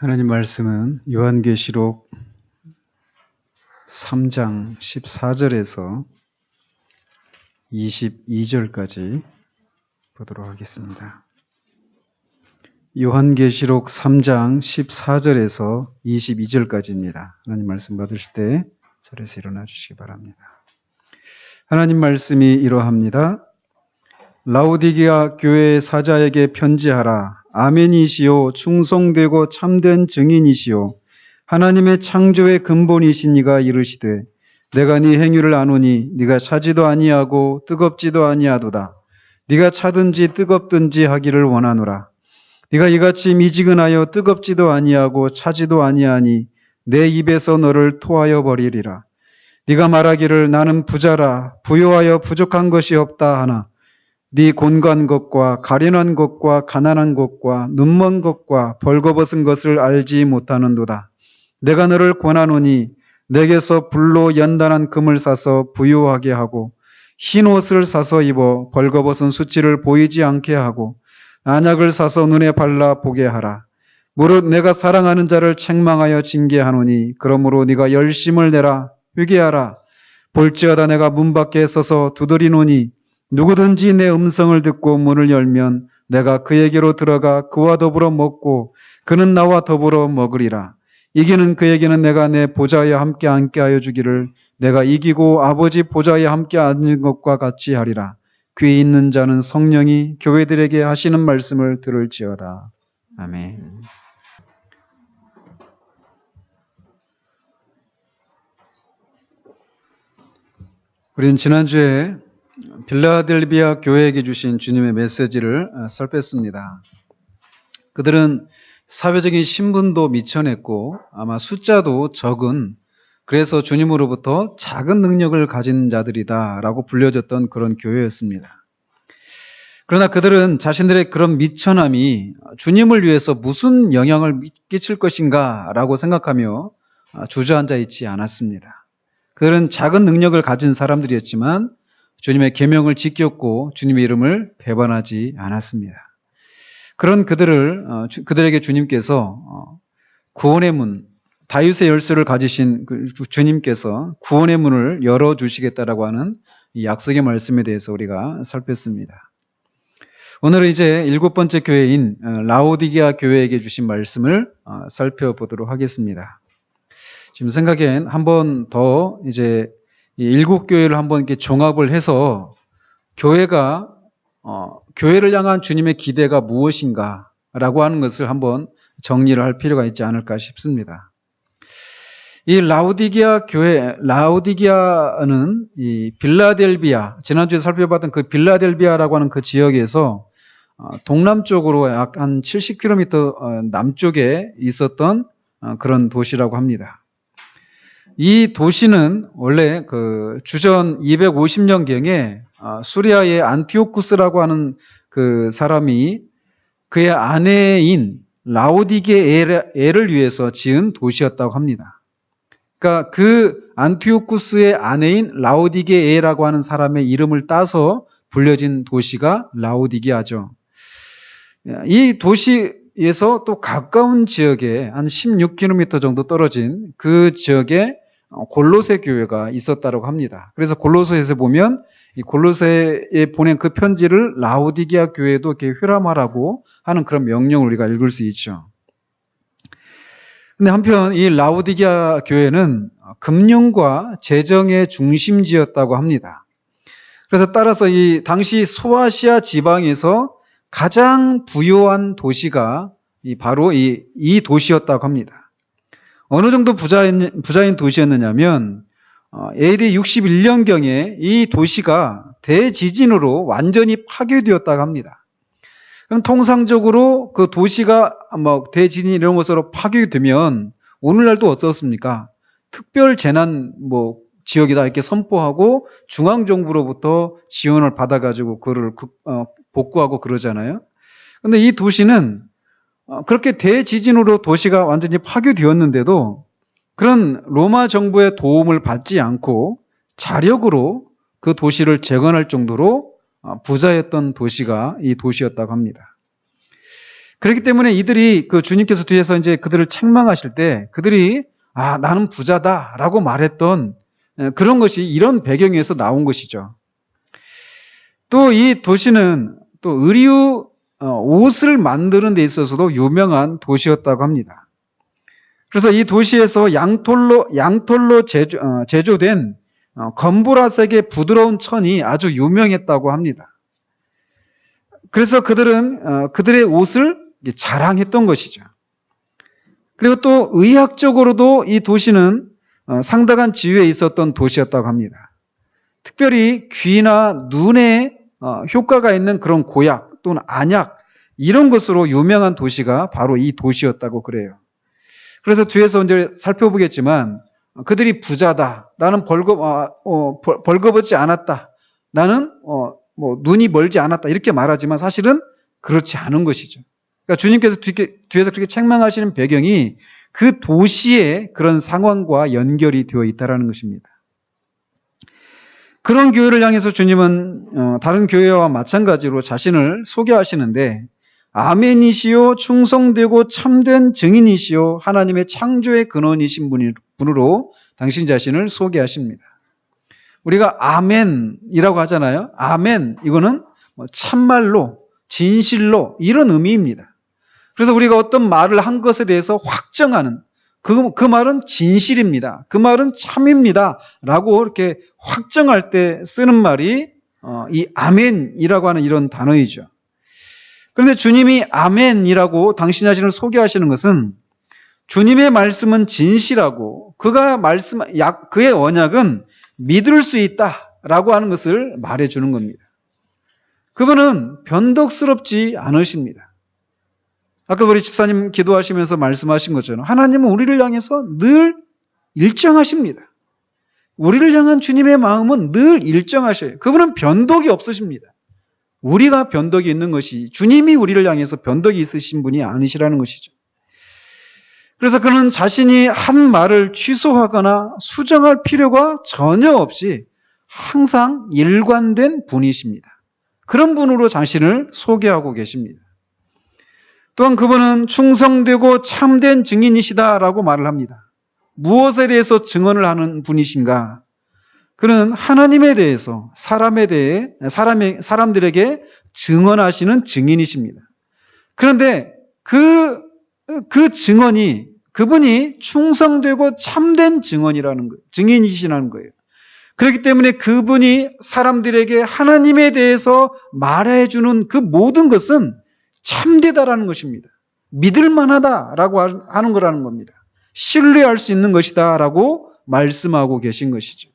하나님 말씀은 요한계시록 3장 14절에서 22절까지 보도록 하겠습니다. 요한계시록 3장 14절에서 22절까지입니다. 하나님 말씀 받으실 때 자리에서 일어나 주시기 바랍니다. 하나님 말씀이 이러합니다. 라오디게아 교회의 사자에게 편지하라. 아멘이시요 충성되고 참된 증인이시요 하나님의 창조의 근본이신 이가 이르시되 내가 네 행위를 아노니 네가 차지도 아니하고 뜨겁지도 아니하도다. 네가 차든지 뜨겁든지 하기를 원하노라. 네가 이같이 미지근하여 뜨겁지도 아니하고 차지도 아니하니 내 입에서 너를 토하여 버리리라. 네가 말하기를 나는 부자라 부요하여 부족한 것이 없다 하나 네 곤고한 것과 가련한 것과 가난한 것과 눈먼 것과 벌거벗은 것을 알지 못하는도다. 내가 너를 권하노니 내게서 불로 연단한 금을 사서 부유하게 하고 흰 옷을 사서 입어 벌거벗은 수치를 보이지 않게 하고 안약을 사서 눈에 발라 보게 하라. 무릇 내가 사랑하는 자를 책망하여 징계하노니 그러므로 네가 열심을 내라 회개하라. 볼지어다 내가 문 밖에 서서 두드리노니 누구든지 내 음성을 듣고 문을 열면 내가 그에게로 들어가 그와 더불어 먹고 그는 나와 더불어 먹으리라. 이기는 그에게는 내가 내 보좌에 함께 앉게 하여 주기를 내가 이기고 아버지 보좌에 함께 앉는 것과 같이 하리라. 귀 있는 자는 성령이 교회들에게 하시는 말씀을 들을지어다. 아멘. 우리는 지난주에 빌라델비아 교회에게 주신 주님의 메시지를 살폈습니다. 그들은 사회적인 신분도 미천했고 아마 숫자도 적은, 그래서 주님으로부터 작은 능력을 가진 자들이다라고 불려졌던 그런 교회였습니다. 그러나 그들은 자신들의 그런 미천함이 주님을 위해서 무슨 영향을 끼칠 것인가 라고 생각하며 주저앉아 있지 않았습니다. 그들은 작은 능력을 가진 사람들이었지만 주님의 계명을 지켰고 주님의 이름을 배반하지 않았습니다. 그런 그들에게 주님께서 구원의 문, 다윗의 열쇠를 가지신 주님께서 구원의 문을 열어주시겠다라고 하는 이 약속의 말씀에 대해서 우리가 살폈습니다. 오늘은 이제 7번째 교회인 라오디게아 교회에게 주신 말씀을 살펴보도록 하겠습니다. 지금 생각엔 한 번 더 이제 이 7교회를 한번 이렇게 종합을 해서 교회를 향한 주님의 기대가 무엇인가라고 하는 것을 한번 정리를 할 필요가 있지 않을까 싶습니다. 이 라오디게아 교회, 라오디게아는 이 빌라델비아, 지난주에 살펴봤던 그 빌라델비아라고 하는 그 지역에서 동남쪽으로 약 한 70km 남쪽에 있었던 그런 도시라고 합니다. 이 도시는 원래 그 주전 250년경에 수리아의 안티오쿠스라고 하는 그 사람이 그의 아내인 라오디게아를 위해서 지은 도시였다고 합니다. 그러니까 그 안티오쿠스의 아내인 라오디게아라고 하는 사람의 이름을 따서 불려진 도시가 라오디게아죠. 이 도시에서 또 가까운 지역에 한 16km 정도 떨어진 그 지역에 골로새 교회가 있었다고 합니다. 그래서 골로새에서 보면 이 골로새에 보낸 그 편지를 라오디게아 교회도 이렇게 회람하라고 하는 그런 명령을 우리가 읽을 수 있죠. 근데 한편 이 라오디게아 교회는 금융과 재정의 중심지였다고 합니다. 그래서 따라서 이 당시 소아시아 지방에서 가장 부유한 도시가 바로 이 도시였다고 합니다. 어느 정도 부자인 도시였느냐면 AD 61년경에 이 도시가 대지진으로 완전히 파괴되었다고 합니다. 그럼 통상적으로 그 도시가 대지진 이런 것으로 파괴되면 오늘날도 어떻습니까? 특별 재난 지역이다 이렇게 선포하고 중앙정부로부터 지원을 받아가지고 그를 복구하고 그러잖아요. 근데 이 도시는 그렇게 대지진으로 도시가 완전히 파괴되었는데도 그런 로마 정부의 도움을 받지 않고 자력으로 그 도시를 재건할 정도로 부자였던 도시가 이 도시였다고 합니다. 그렇기 때문에 이들이 그 주님께서 뒤에서 이제 그들을 책망하실 때 그들이 나는 부자다라고 말했던 그런 것이 이런 배경에서 나온 것이죠. 또 이 도시는 또 의류 옷을 만드는 데 있어서도 유명한 도시였다고 합니다. 그래서 이 도시에서 양털로 제조된 검보라색의 부드러운 천이 아주 유명했다고 합니다. 그래서 그들은 그들의 옷을 자랑했던 것이죠. 그리고 또 의학적으로도 이 도시는 상당한 지위에 있었던 도시였다고 합니다. 특별히 귀나 눈에 효과가 있는 그런 고약 또는 안약 이런 것으로 유명한 도시가 바로 이 도시였다고 그래요. 그래서 뒤에서 이제 살펴보겠지만 그들이 부자다. 나는 벌거벗지 않았다. 나는 눈이 멀지 않았다. 이렇게 말하지만 사실은 그렇지 않은 것이죠. 그러니까 주님께서 뒤에서 그렇게 책망하시는 배경이 그 도시의 그런 상황과 연결이 되어 있다는 것입니다. 그런 교회를 향해서 주님은 다른 교회와 마찬가지로 자신을 소개하시는데 아멘이시요 충성되고 참된 증인이시요 하나님의 창조의 근원이신 분으로 당신 자신을 소개하십니다. 우리가 아멘이라고 하잖아요. 아멘 이거는 참말로 진실로 이런 의미입니다. 그래서 우리가 어떤 말을 한 것에 대해서 확정하는 그 말은 진실입니다. 그 말은 참입니다. 라고 이렇게 확정할 때 쓰는 말이 이 아멘이라고 하는 이런 단어이죠. 그런데 주님이 아멘이라고 당신 자신을 소개하시는 것은 주님의 말씀은 진실하고 그의 언약은 믿을 수 있다라고 하는 것을 말해주는 겁니다. 그분은 변덕스럽지 않으십니다. 아까 우리 집사님 기도하시면서 말씀하신 것처럼 하나님은 우리를 향해서 늘 일정하십니다. 우리를 향한 주님의 마음은 늘 일정하셔요. 그분은 변덕이 없으십니다. 우리가 변덕이 있는 것이 주님이 우리를 향해서 변덕이 있으신 분이 아니시라는 것이죠. 그래서 그는 자신이 한 말을 취소하거나 수정할 필요가 전혀 없이 항상 일관된 분이십니다. 그런 분으로 자신을 소개하고 계십니다. 또한 그분은 충성되고 참된 증인이시다라고 말을 합니다. 무엇에 대해서 증언을 하는 분이신가? 그는 하나님에 대해서 사람들에게 증언하시는 증인이십니다. 그런데 그 증언이 그분이 충성되고 참된 증인이시라는 거예요. 그렇기 때문에 그분이 사람들에게 하나님에 대해서 말해주는 그 모든 것은 참되다라는 것입니다. 믿을 만하다라고 하는 거라는 겁니다. 신뢰할 수 있는 것이다라고 말씀하고 계신 것이죠.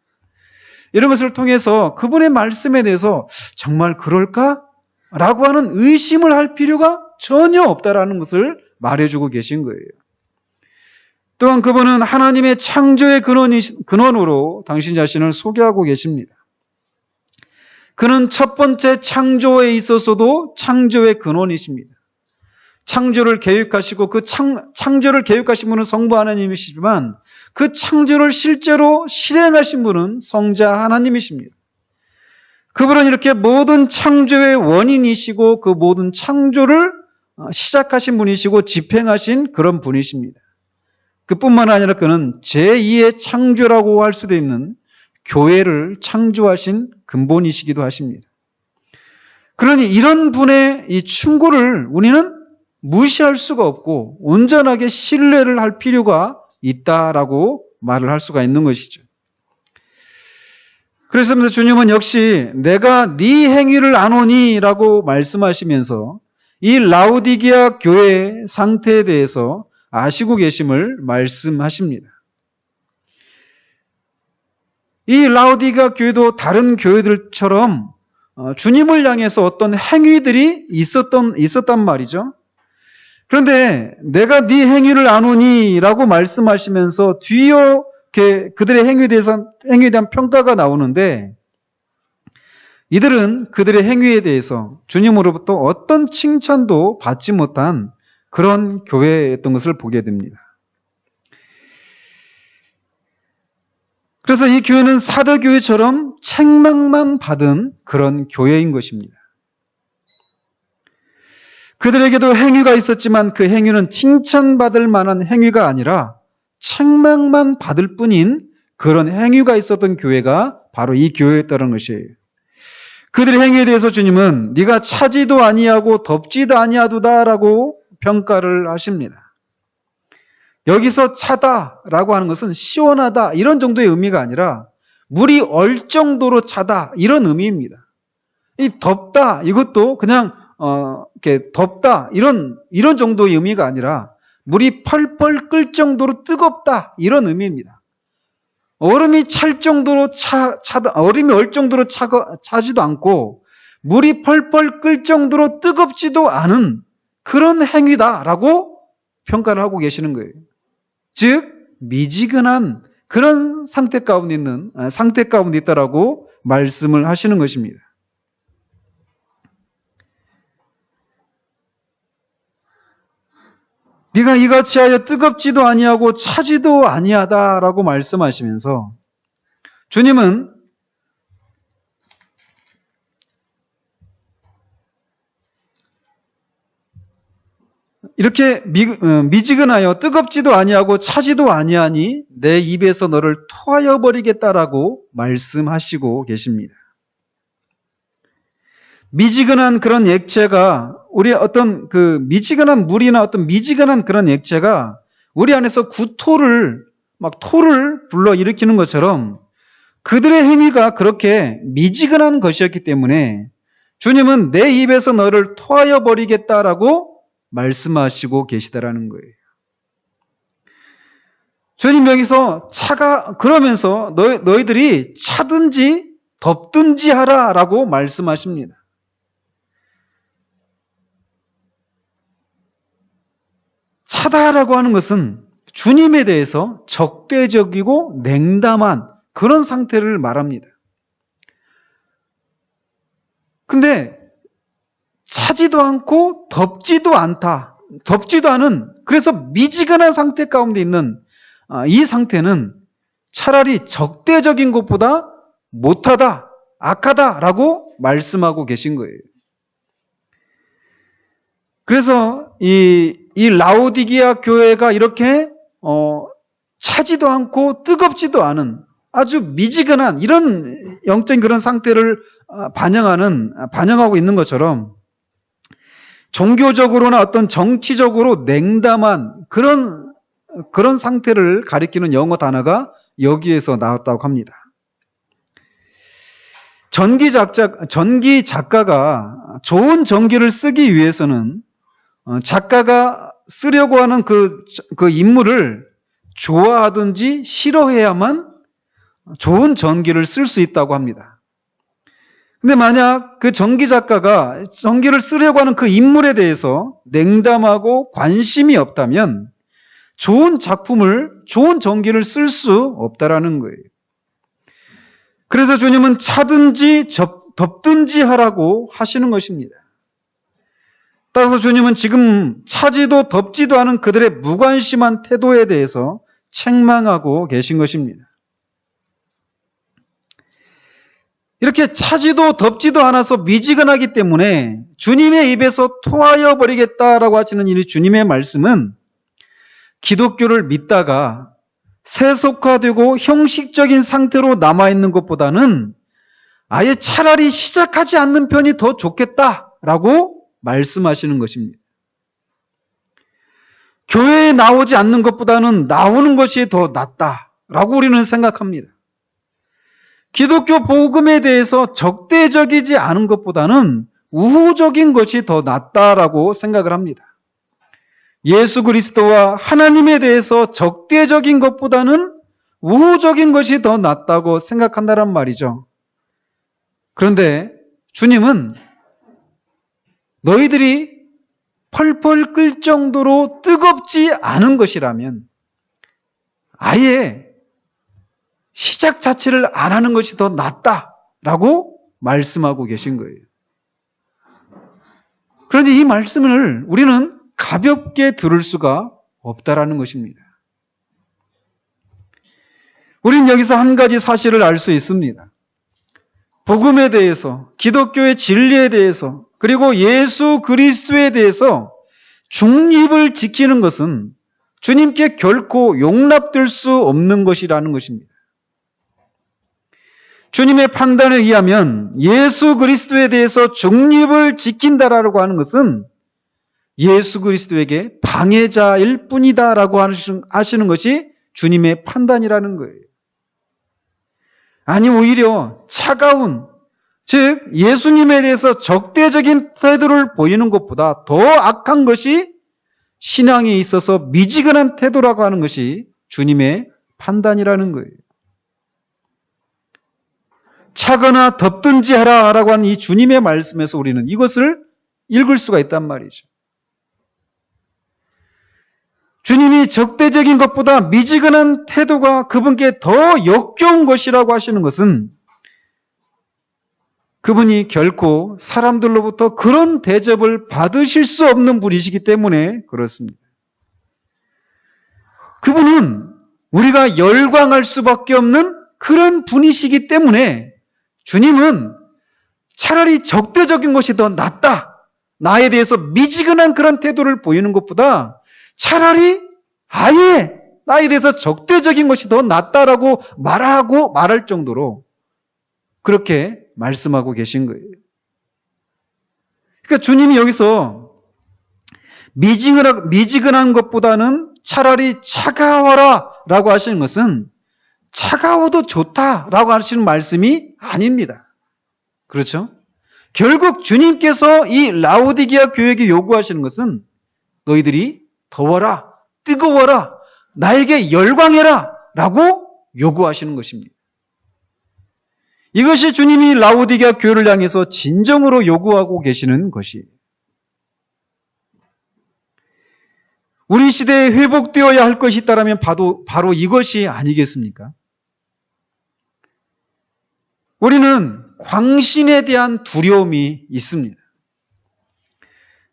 이런 것을 통해서 그분의 말씀에 대해서 정말 그럴까? 라고 하는 의심을 할 필요가 전혀 없다라는 것을 말해주고 계신 거예요. 또한 그분은 하나님의 창조의 근원으로 당신 자신을 소개하고 계십니다. 그는 첫 번째 창조에 있어서도 창조의 근원이십니다. 창조를 계획하시고 그 창조를 계획하신 분은 성부 하나님이시지만 그 창조를 실제로 실행하신 분은 성자 하나님이십니다. 그분은 이렇게 모든 창조의 원인이시고 그 모든 창조를 시작하신 분이시고 집행하신 그런 분이십니다. 그뿐만 아니라 그는 제2의 창조라고 할 수도 있는 교회를 창조하신 근본이시기도 하십니다. 그러니 이런 분의 이 충고를 우리는 무시할 수가 없고 온전하게 신뢰를 할 필요가 있다라고 말을 할 수가 있는 것이죠. 그래서 주님은 역시 내가 네 행위를 아노니 라고 말씀하시면서 이 라오디게아 교회의 상태에 대해서 아시고 계심을 말씀하십니다. 이 라오디게아 교회도 다른 교회들처럼 주님을 향해서 어떤 행위들이 있었단 말이죠. 그런데 내가 네 행위를 아노니 라고 말씀하시면서 뒤에 그들의 행위에 대한 평가가 나오는데 이들은 그들의 행위에 대해서 주님으로부터 어떤 칭찬도 받지 못한 그런 교회였던 것을 보게 됩니다. 그래서 이 교회는 사도교회처럼 책망만 받은 그런 교회인 것입니다. 그들에게도 행위가 있었지만 그 행위는 칭찬받을 만한 행위가 아니라 책망만 받을 뿐인 그런 행위가 있었던 교회가 바로 이 교회였다는 것이에요. 그들의 행위에 대해서 주님은 네가 차지도 아니하고 덮지도 아니하도다라고 평가를 하십니다. 여기서 차다라고 하는 것은 시원하다 이런 정도의 의미가 아니라 물이 얼 정도로 차다 이런 의미입니다. 이 덥다 이것도 그냥 이렇게 덥다 이런 정도의 의미가 아니라 물이 펄펄 끓 정도로 뜨겁다 이런 의미입니다. 얼음이 찰 정도로 얼음이 얼 정도로 차지도 않고 물이 펄펄 끓 정도로 뜨겁지도 않은 그런 행위다라고 평가를 하고 계시는 거예요. 즉 미지근한 그런 상태 가운데 있다라고 말씀을 하시는 것입니다. 네가 이같이 하여 뜨겁지도 아니하고 차지도 아니하다라고 말씀하시면서 주님은 이렇게 미지근하여 뜨겁지도 아니하고 차지도 아니하니 내 입에서 너를 토하여 버리겠다라고 말씀하시고 계십니다. 미지근한 그런 액체가 우리 어떤 그 미지근한 물이나 어떤 미지근한 그런 액체가 우리 안에서 구토를 토를 불러일으키는 것처럼 그들의 행위가 그렇게 미지근한 것이었기 때문에 주님은 내 입에서 너를 토하여 버리겠다라고 말씀하시고 계시다라는 거예요. 주님 여기서 그러면서 너희들이 차든지 덥든지 하라라고 말씀하십니다. 차다라고 하는 것은 주님에 대해서 적대적이고 냉담한 그런 상태를 말합니다. 근데 차지도 않고 덥지도 않은 그래서 미지근한 상태 가운데 있는 이 상태는 차라리 적대적인 것보다 못하다, 악하다라고 말씀하고 계신 거예요. 그래서 이 라오디게아 교회가 이렇게 차지도 않고 뜨겁지도 않은 아주 미지근한 이런 영적인 그런 상태를 반영하고 있는 것처럼 종교적으로나 어떤 정치적으로 냉담한 그런 상태를 가리키는 영어 단어가 여기에서 나왔다고 합니다. 전기 작가가 좋은 전기를 쓰기 위해서는 작가가 쓰려고 하는 그 인물을 좋아하든지 싫어해야만 좋은 전기를 쓸 수 있다고 합니다. 근데 만약 그 전기 작가가 전기를 쓰려고 하는 그 인물에 대해서 냉담하고 관심이 없다면 좋은 전기를 쓸 수 없다라는 거예요. 그래서 주님은 차든지 덥든지 하라고 하시는 것입니다. 따라서 주님은 지금 차지도 덥지도 않은 그들의 무관심한 태도에 대해서 책망하고 계신 것입니다. 이렇게 차지도 덥지도 않아서 미지근하기 때문에 주님의 입에서 토하여 버리겠다라고 하시는 이 주님의 말씀은 기독교를 믿다가 세속화되고 형식적인 상태로 남아있는 것보다는 아예 차라리 시작하지 않는 편이 더 좋겠다라고 말씀하시는 것입니다. 교회에 나오지 않는 것보다는 나오는 것이 더 낫다라고 우리는 생각합니다. 기독교 복음에 대해서 적대적이지 않은 것보다는 우호적인 것이 더 낫다라고 생각을 합니다. 예수 그리스도와 하나님에 대해서 적대적인 것보다는 우호적인 것이 더 낫다고 생각한다란 말이죠. 그런데 주님은 너희들이 펄펄 끓 정도로 뜨겁지 않은 것이라면 아예 시작 자체를 안 하는 것이 더 낫다라고 말씀하고 계신 거예요. 그런데 이 말씀을 우리는 가볍게 들을 수가 없다라는 것입니다. 우리는 여기서 한 가지 사실을 알 수 있습니다. 복음에 대해서, 기독교의 진리에 대해서 그리고 예수 그리스도에 대해서 중립을 지키는 것은 주님께 결코 용납될 수 없는 것이라는 것입니다. 주님의 판단에 의하면 예수 그리스도에 대해서 중립을 지킨다라고 하는 것은 예수 그리스도에게 방해자일 뿐이다라고 하시는 것이 주님의 판단이라는 거예요. 아니, 오히려 차가운, 즉 예수님에 대해서 적대적인 태도를 보이는 것보다 더 악한 것이 신앙에 있어서 미지근한 태도라고 하는 것이 주님의 판단이라는 거예요. 차거나 덥든지 하라라고 하는 이 주님의 말씀에서 우리는 이것을 읽을 수가 있단 말이죠. 주님이 적대적인 것보다 미지근한 태도가 그분께 더 역겨운 것이라고 하시는 것은 그분이 결코 사람들로부터 그런 대접을 받으실 수 없는 분이시기 때문에 그렇습니다. 그분은 우리가 열광할 수밖에 없는 그런 분이시기 때문에 주님은 차라리 적대적인 것이 더 낫다. 나에 대해서 미지근한 그런 태도를 보이는 것보다 차라리 아예 나에 대해서 적대적인 것이 더 낫다라고 말할 정도로 그렇게 말씀하고 계신 거예요. 그러니까 주님이 여기서 미지근한 것보다는 차라리 차가워라 라고 하시는 것은 차가워도 좋다라고 하시는 말씀이 아닙니다. 그렇죠? 결국 주님께서 이 라오디게아 교회에게 요구하시는 것은 너희들이 더워라, 뜨거워라, 나에게 열광해라 라고 요구하시는 것입니다. 이것이 주님이 라오디게아 교회를 향해서 진정으로 요구하고 계시는 것이에요. 우리 시대에 회복되어야 할 것이 있다면 바로 이것이 아니겠습니까? 우리는 광신에 대한 두려움이 있습니다.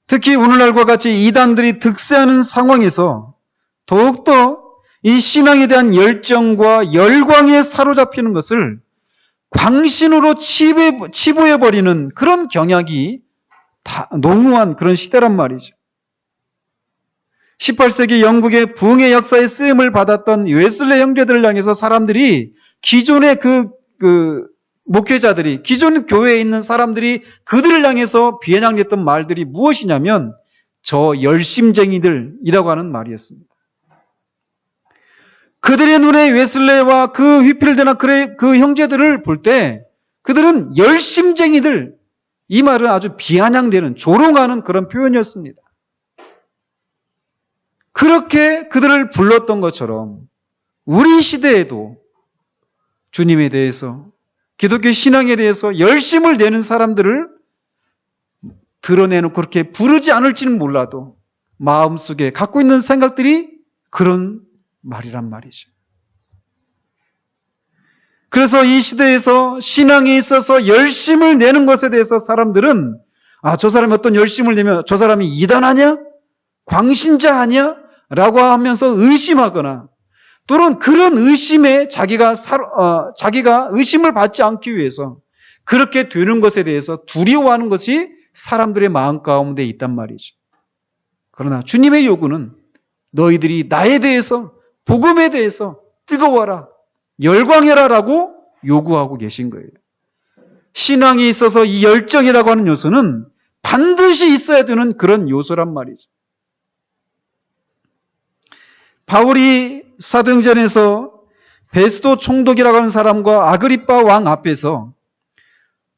특히 오늘날과 같이 이단들이 득세하는 상황에서 더욱더 이 신앙에 대한 열정과 열광에 사로잡히는 것을 광신으로 치부해버리는 그런 경향이 농후한 그런 시대란 말이죠. 18세기 영국의 부흥의 역사에 쓰임을 받았던 웨슬레 형제들을 향해서 사람들이 기존의 목회자들이, 기존 교회에 있는 사람들이 그들을 향해서 비아냥댔던 말들이 무엇이냐면 저 열심쟁이들이라고 하는 말이었습니다. 그들의 눈에 웨슬레와 그 휘필드나 그 형제들을 볼 때 그들은 열심쟁이들, 이 말은 아주 비아냥대는, 조롱하는 그런 표현이었습니다. 그렇게 그들을 불렀던 것처럼 우리 시대에도 주님에 대해서, 기독교 신앙에 대해서 열심을 내는 사람들을 드러내놓고 그렇게 부르지 않을지는 몰라도 마음속에 갖고 있는 생각들이 그런 말이란 말이죠. 그래서 이 시대에서 신앙에 있어서 열심을 내는 것에 대해서 사람들은 저 사람이 어떤 열심을 내면 저 사람이 이단하냐? 광신자 아니야? 라고 하면서 의심하거나 또는 그런 의심에 자기가 의심을 받지 않기 위해서 그렇게 되는 것에 대해서 두려워하는 것이 사람들의 마음 가운데 있단 말이죠. 그러나 주님의 요구는 너희들이 나에 대해서, 복음에 대해서 뜨거워라, 열광해라 라고 요구하고 계신 거예요. 신앙에 있어서 이 열정이라고 하는 요소는 반드시 있어야 되는 그런 요소란 말이죠. 바울이 사도행전에서 베스도 총독이라고 하는 사람과 아그리빠 왕 앞에서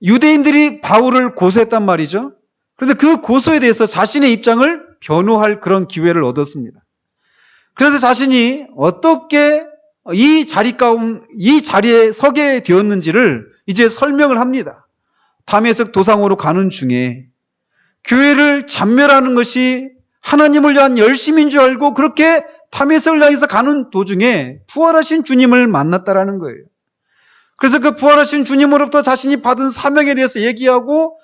유대인들이 바울을 고소했단 말이죠. 그런데 그 고소에 대해서 자신의 입장을 변호할 그런 기회를 얻었습니다. 그래서 자신이 어떻게 이 자리에 서게 되었는지를 이제 설명을 합니다. 다메섹 도상으로 가는 중에 교회를 잔멸하는 것이 하나님을 위한 열심인 줄 알고 그렇게 다메섹을 향해서 가는 도중에 부활하신 주님을 만났다라는 거예요. 그래서 그 부활하신 주님으로부터 자신이 받은 사명에 대해서 얘기하고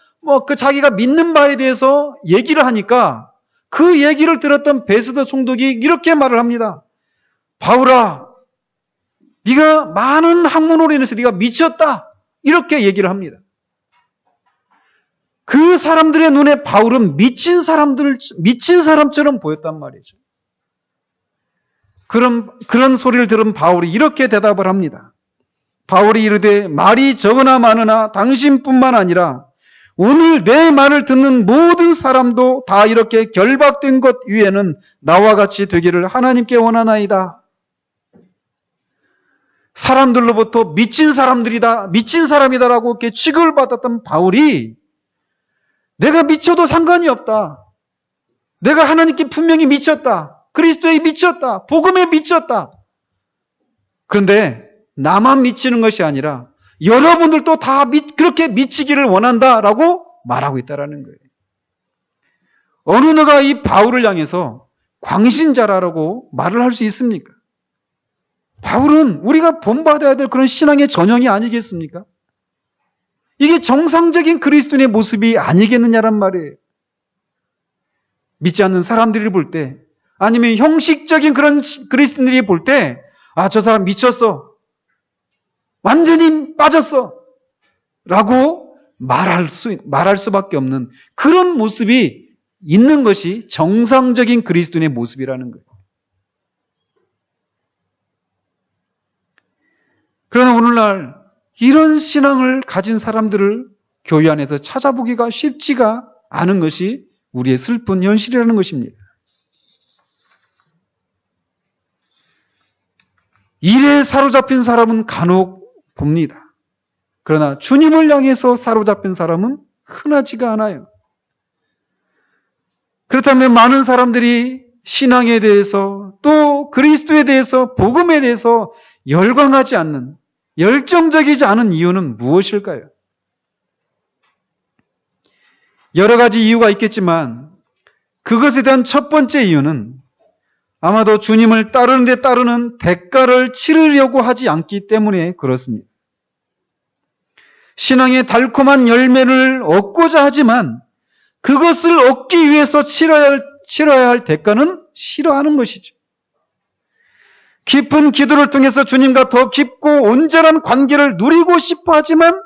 자기가 믿는 바에 대해서 얘기를 하니까 그 얘기를 들었던 베스도 총독이 이렇게 말을 합니다. 바울아, 네가 많은 학문으로 인해서 네가 미쳤다. 이렇게 얘기를 합니다. 그 사람들의 눈에 바울은 미친 사람처럼 보였단 말이죠. 그런 소리를 들은 바울이 이렇게 대답을 합니다. 바울이 이르되 말이 적으나 많으나 당신뿐만 아니라 오늘 내 말을 듣는 모든 사람도 다 이렇게 결박된 것 위에는 나와 같이 되기를 하나님께 원하나이다. 사람들로부터 미친 사람이다라고 이렇게 취급을 받았던 바울이 내가 미쳐도 상관이 없다. 내가 하나님께 분명히 미쳤다. 그리스도에 미쳤다. 복음에 미쳤다. 그런데 나만 미치는 것이 아니라 여러분들도 다 그렇게 미치기를 원한다라고 말하고 있다는 거예요. 어느 누가 이 바울을 향해서 광신자라고 말을 할 수 있습니까? 바울은 우리가 본받아야 될 그런 신앙의 전형이 아니겠습니까? 이게 정상적인 그리스도인의 모습이 아니겠느냐란 말이에요. 믿지 않는 사람들이 볼 때, 아니면 형식적인 그런 그리스도인들이 볼 때, 아, 저 사람 미쳤어. 완전히 빠졌어. 라고 말할 수밖에 없는 그런 모습이 있는 것이 정상적인 그리스도인의 모습이라는 거예요. 그러나 오늘날 이런 신앙을 가진 사람들을 교회 안에서 찾아보기가 쉽지가 않은 것이 우리의 슬픈 현실이라는 것입니다. 일에 사로잡힌 사람은 간혹 봅니다. 그러나 주님을 향해서 사로잡힌 사람은 흔하지가 않아요. 그렇다면 많은 사람들이 신앙에 대해서 또 그리스도에 대해서 복음에 대해서 열광하지 않는, 열정적이지 않은 이유는 무엇일까요? 여러 가지 이유가 있겠지만 그것에 대한 첫 번째 이유는 아마도 주님을 따르는 데 따르는 대가를 치르려고 하지 않기 때문에 그렇습니다. 신앙의 달콤한 열매를 얻고자 하지만 그것을 얻기 위해서 치러야 할 대가는 싫어하는 것이죠. 깊은 기도를 통해서 주님과 더 깊고 온전한 관계를 누리고 싶어 하지만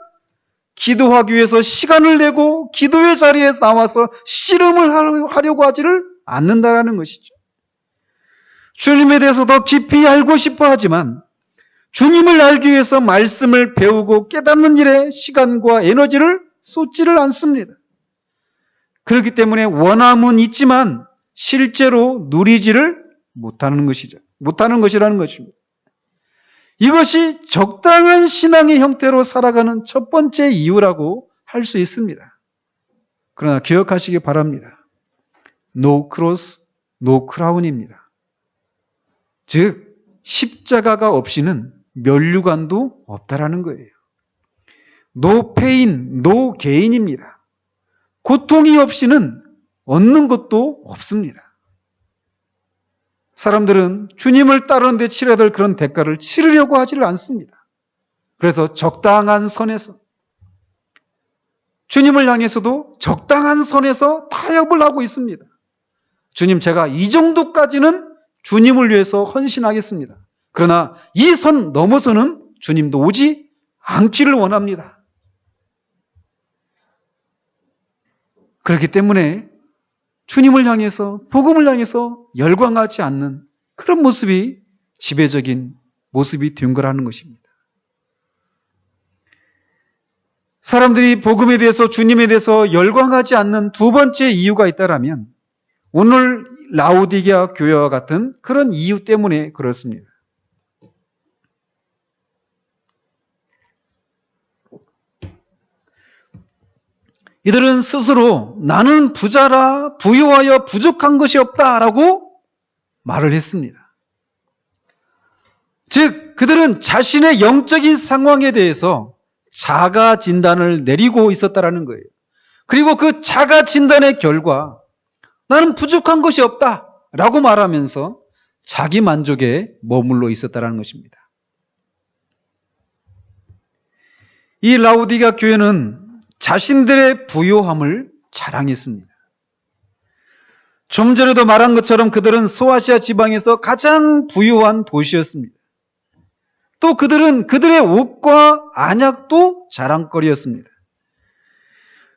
기도하기 위해서 시간을 내고 기도의 자리에 나와서 씨름을 하려고 하지를 않는다라는 것이죠. 주님에 대해서 더 깊이 알고 싶어 하지만 주님을 알기 위해서 말씀을 배우고 깨닫는 일에 시간과 에너지를 쏟지를 않습니다. 그렇기 때문에 원함은 있지만 실제로 누리지를 못하는 것이라는 것입니다. 이것이 적당한 신앙의 형태로 살아가는 첫 번째 이유라고 할 수 있습니다. 그러나 기억하시기 바랍니다. No cross, no crown입니다. 즉 십자가가 없이는 면류관도 없다라는 거예요. No pain, no gain입니다. 고통이 없이는 얻는 것도 없습니다. 사람들은 주님을 따르는 데 치러야 될 그런 대가를 치르려고 하지를 않습니다. 그래서 적당한 선에서, 주님을 향해서도 적당한 선에서 타협을 하고 있습니다. 주님, 제가 이 정도까지는 주님을 위해서 헌신하겠습니다. 그러나 이 선 넘어서는 주님도 오지 않기를 원합니다. 그렇기 때문에 주님을 향해서, 복음을 향해서 열광하지 않는 그런 모습이 지배적인 모습이 된 거라는 것입니다. 사람들이 복음에 대해서, 주님에 대해서 열광하지 않는 두 번째 이유가 있다라면 오늘 라오디게아 교회와 같은 그런 이유 때문에 그렇습니다. 이들은 스스로 나는 부자라 부유하여 부족한 것이 없다라고 말을 했습니다. 즉 그들은 자신의 영적인 상황에 대해서 자가 진단을 내리고 있었다라는 거예요. 그리고 그 자가 진단의 결과 나는 부족한 것이 없다라고 말하면서 자기 만족에 머물러 있었다라는 것입니다. 이 라오디게아 교회는 자신들의 부요함을 자랑했습니다. 좀 전에도 말한 것처럼 그들은 소아시아 지방에서 가장 부유한 도시였습니다. 또 그들은 그들의 옷과 안약도 자랑거리였습니다.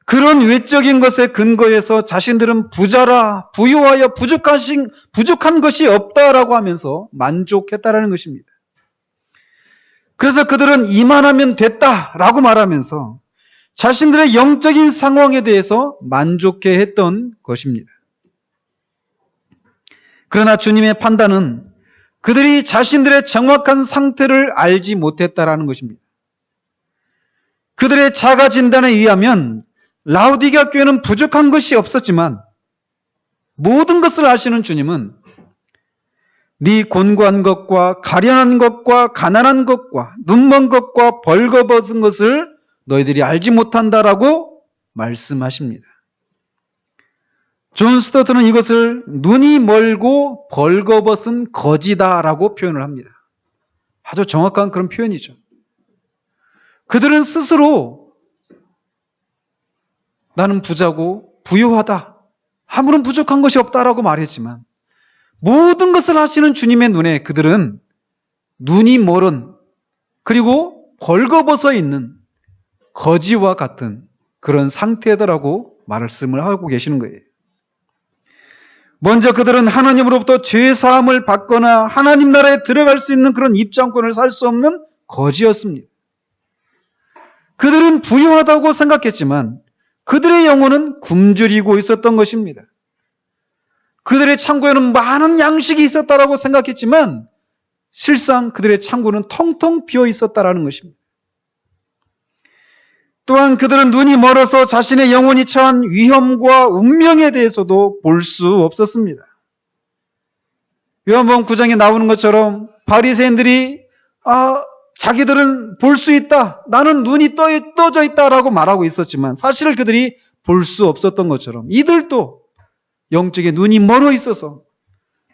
그런 외적인 것에 근거해서 자신들은 부자라, 부유하여 부족한 것이 없다라고 하면서 만족했다라는 것입니다. 그래서 그들은 이만하면 됐다라고 말하면서 자신들의 영적인 상황에 대해서 만족해 했던 것입니다. 그러나 주님의 판단은 그들이 자신들의 정확한 상태를 알지 못했다라는 것입니다. 그들의 자가 진단에 의하면 라오디게아 교회는 부족한 것이 없었지만 모든 것을 아시는 주님은 네 곤고한 것과 가련한 것과 가난한 것과 눈먼 것과 벌거벗은 것을 너희들이 알지 못한다라고 말씀하십니다. 존 스토트는 이것을 눈이 멀고 벌거벗은 거지다라고 표현을 합니다. 아주 정확한 그런 표현이죠. 그들은 스스로 나는 부자고 부유하다, 아무런 부족한 것이 없다라고 말했지만 모든 것을 하시는 주님의 눈에 그들은 눈이 멀은 그리고 벌거벗어 있는 거지와 같은 그런 상태더라고 말씀을 하고 계시는 거예요. 먼저 그들은 하나님으로부터 죄사함을 받거나 하나님 나라에 들어갈 수 있는 그런 입장권을 살 수 없는 거지였습니다. 그들은 부유하다고 생각했지만 그들의 영혼은 굶주리고 있었던 것입니다. 그들의 창고에는 많은 양식이 있었다라고 생각했지만 실상 그들의 창고는 텅텅 비어 있었다라는 것입니다. 또한 그들은 눈이 멀어서 자신의 영혼이 처한 위험과 운명에 대해서도 볼 수 없었습니다. 요한복음 9장에 나오는 것처럼 바리새인들이 자기들은 볼 수 있다, 나는 눈이 떠져 있다라고 말하고 있었지만 사실 그들이 볼 수 없었던 것처럼 이들도 영적인 눈이 멀어 있어서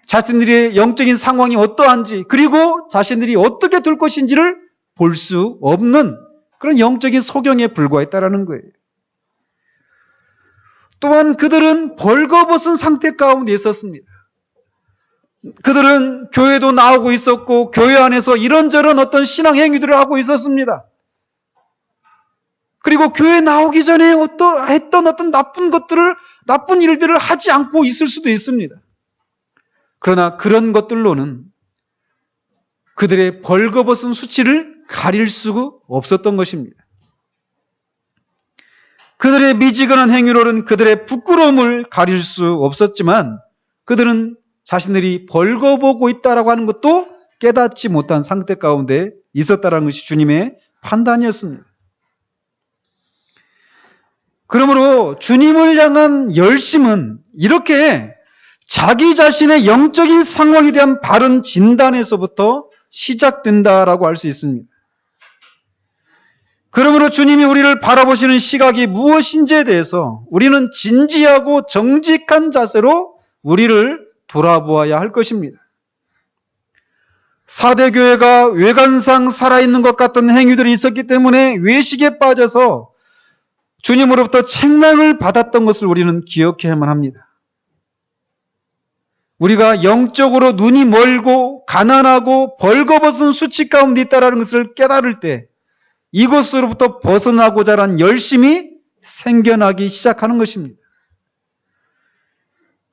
자신들의 영적인 상황이 어떠한지 그리고 자신들이 어떻게 될 것인지를 볼 수 없는 그런 영적인 소경에 불과했다라는 거예요. 또한 그들은 벌거벗은 상태 가운데 있었습니다. 그들은 교회도 나오고 있었고 교회 안에서 이런저런 어떤 신앙 행위들을 하고 있었습니다. 그리고 교회 나오기 전에 했던 어떤 나쁜 일들을 하지 않고 있을 수도 있습니다. 그러나 그런 것들로는 그들의 벌거벗은 수치를 가릴 수가 없었던 것입니다. 그들의 미지근한 행위로는 그들의 부끄러움을 가릴 수 없었지만 그들은 자신들이 벌거벗고 있다라고 하는 것도 깨닫지 못한 상태 가운데 있었다는 것이 주님의 판단이었습니다. 그러므로 주님을 향한 열심은 이렇게 자기 자신의 영적인 상황에 대한 바른 진단에서부터 시작된다라고 할 수 있습니다. 그러므로 주님이 우리를 바라보시는 시각이 무엇인지에 대해서 우리는 진지하고 정직한 자세로 우리를 돌아보아야 할 것입니다. 4대 교회가 외관상 살아있는 것 같은 행위들이 있었기 때문에 외식에 빠져서 주님으로부터 책망을 받았던 것을 우리는 기억해야만 합니다. 우리가 영적으로 눈이 멀고 가난하고 벌거벗은 수치 가운데 있다는 것을 깨달을 때 이것으로부터 벗어나고자 하는 열심이 생겨나기 시작하는 것입니다.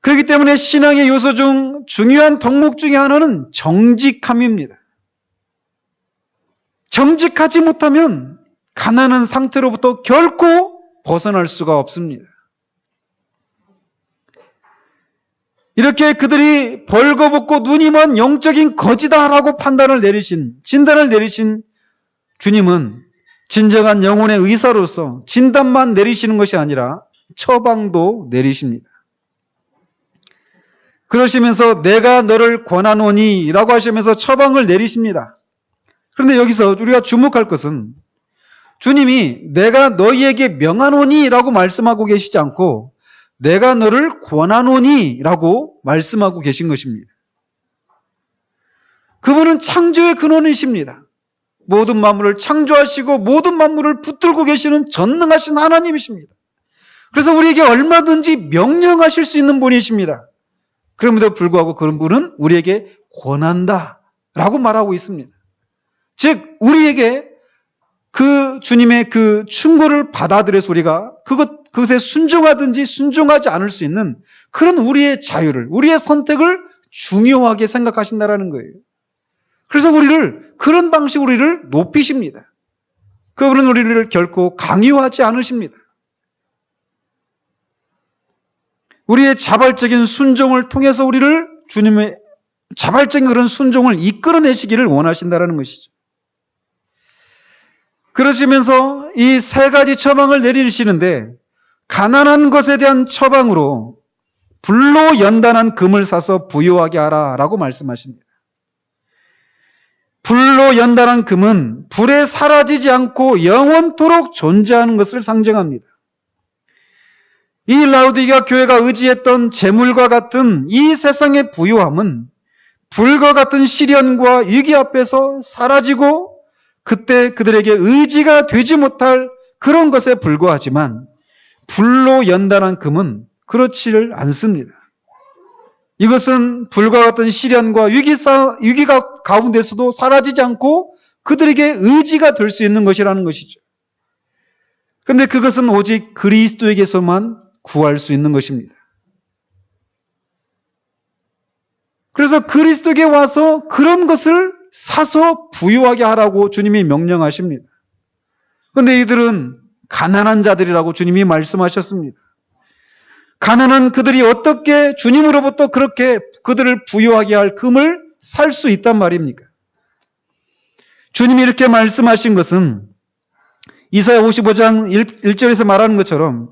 그렇기 때문에 신앙의 요소 중 중요한 덕목 중에 하나는 정직함입니다. 정직하지 못하면 가난한 상태로부터 결코 벗어날 수가 없습니다. 이렇게 그들이 벌거벗고 눈이 먼 영적인 거지다라고 진단을 내리신 주님은 진정한 영혼의 의사로서 진단만 내리시는 것이 아니라 처방도 내리십니다. 그러시면서 내가 너를 권하노니 라고 하시면서 처방을 내리십니다. 그런데 여기서 우리가 주목할 것은 주님이 내가 너희에게 명하노니 라고 말씀하고 계시지 않고 내가 너를 권하노니 라고 말씀하고 계신 것입니다. 그분은 창조의 근원이십니다. 모든 만물을 창조하시고 모든 만물을 붙들고 계시는 전능하신 하나님이십니다. 그래서 우리에게 얼마든지 명령하실 수 있는 분이십니다. 그럼에도 불구하고 그런 분은 우리에게 권한다 라고 말하고 있습니다. 즉 우리에게 그 주님의 그 충고를 받아들여서 우리가 그것에 순종하든지 순종하지 않을 수 있는 그런 우리의 자유를, 우리의 선택을 중요하게 생각하신다라는 거예요. 그래서 그런 방식으로 우리를 높이십니다. 그분은 우리를 결코 강요하지 않으십니다. 우리의 자발적인 순종을 통해서 우리를 주님의 자발적인 그런 순종을 이끌어내시기를 원하신다는 것이죠. 그러시면서 이 세 가지 처방을 내리시는데 가난한 것에 대한 처방으로 불로 연단한 금을 사서 부요하게 하라라고 말씀하십니다. 불로 연단한 금은 불에 사라지지 않고 영원토록 존재하는 것을 상징합니다. 이 라우디게아 교회가 의지했던 재물과 같은 이 세상의 부요함은 불과 같은 시련과 위기 앞에서 사라지고 그때 그들에게 의지가 되지 못할 그런 것에 불과하지만 불로 연단한 금은 그렇지를 않습니다. 이것은 불과 같은 시련과 위기가 가운데서도 사라지지 않고 그들에게 의지가 될 수 있는 것이라는 것이죠. 그런데 그것은 오직 그리스도에게서만 구할 수 있는 것입니다. 그래서 그리스도에게 와서 그런 것을 사서 부유하게 하라고 주님이 명령하십니다. 그런데 이들은 가난한 자들이라고 주님이 말씀하셨습니다. 가난한 그들이 어떻게 주님으로부터 그렇게 그들을 부유하게 할 금을 살 수 있단 말입니까? 주님이 이렇게 말씀하신 것은 이사야 55장 1절에서 말하는 것처럼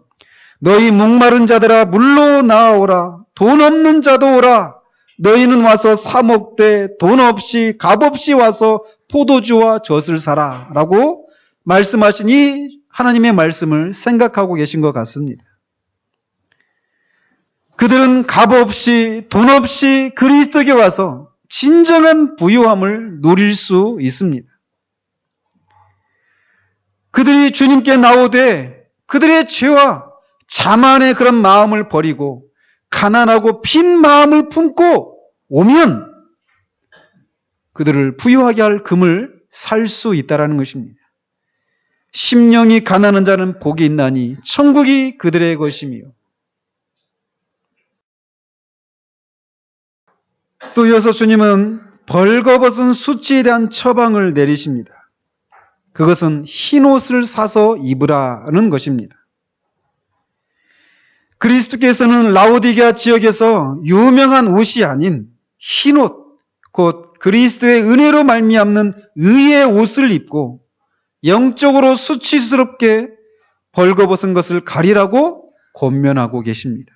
너희 목마른 자들아 물로 나아오라. 돈 없는 자도 오라. 너희는 와서 사 먹되 돈 없이 값 없이 와서 포도주와 젖을 사라 라고 말씀하신 이 하나님의 말씀을 생각하고 계신 것 같습니다. 그들은 값 없이 돈 없이 그리스도에게 와서 진정한 부유함을 누릴 수 있습니다. 그들이 주님께 나오되 그들의 죄와 자만의 그런 마음을 버리고 가난하고 빈 마음을 품고 오면 그들을 부유하게 할 금을 살 수 있다는 것입니다. 심령이 가난한 자는 복이 있나니 천국이 그들의 것이며 또 이어서 주님은 벌거벗은 수치에 대한 처방을 내리십니다. 그것은 흰옷을 사서 입으라는 것입니다. 그리스도께서는 라오디게아 지역에서 유명한 옷이 아닌 흰옷, 곧 그리스도의 은혜로 말미암는 의의 옷을 입고 영적으로 수치스럽게 벌거벗은 것을 가리라고 권면하고 계십니다.